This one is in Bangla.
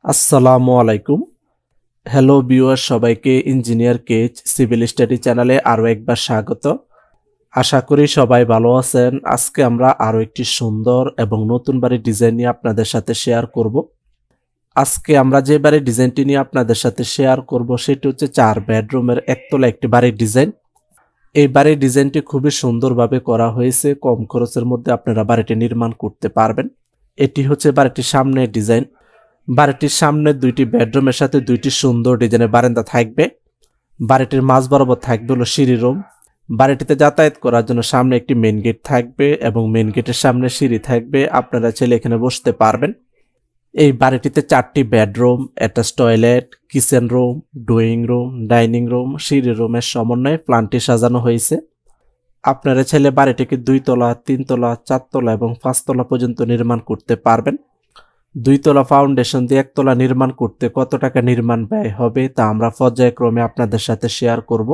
আসসালামু আলাইকুম। হ্যালো ভিউয়ার, সবাইকে ইঞ্জিনিয়ার কেজ সিভিল স্টাডি চ্যানেলে আরও একবার স্বাগত। আশা করি সবাই ভালো আছেন। আজকে আমরা আরও একটি সুন্দর এবং নতুন বাড়ির ডিজাইন নিয়ে আপনাদের সাথে শেয়ার করব। আজকে আমরা যে বাড়ির ডিজাইনটি নিয়ে আপনাদের সাথে শেয়ার করব সেটি হচ্ছে 4 বেডরুমের একতলা একটি বাড়ির ডিজাইন। এই বাড়ির ডিজাইনটি খুবই সুন্দরভাবে করা হয়েছে। কম খরচের মধ্যে আপনারা বাড়িটি নির্মাণ করতে পারবেন। এটি হচ্ছে বাড়িটির সামনের ডিজাইন। বাড়িটির সামনে 2টি বেডরুমের সাথে 2টি সুন্দর ডিজাইনের বারান্দা থাকবে। বাড়িটির মাঝ বরাবর থাকবে হলো সিঁড়ি রুম। বাড়িটিতে যাতায়াত করার জন্য সামনে একটি মেন গেট থাকবে এবং মেন গেটের সামনে সিঁড়ি থাকবে। আপনারা চাইলে এখানে বসতে পারবেন। এই বাড়িটিতে 4টি bedroom, attach toilet, kitchen room, drawing room, dining room, সিঁড়ি রুমের সমন্বয়ে প্ল্যানটি সাজানো হয়েছে। আপনারা চাইলে বাড়িটিকে 2 তলা, 3 তলা, 4 তলা এবং 5 তলা পর্যন্ত নির্মাণ করতে পারবেন। 2 তলা ফাউন্ডেশন দিয়ে 1 তলা নির্মাণ করতে কত টাকা নির্মাণ ব্যয় হবে তা আমরা পর্যায়ক্রমে আপনাদের সাথে শেয়ার করব।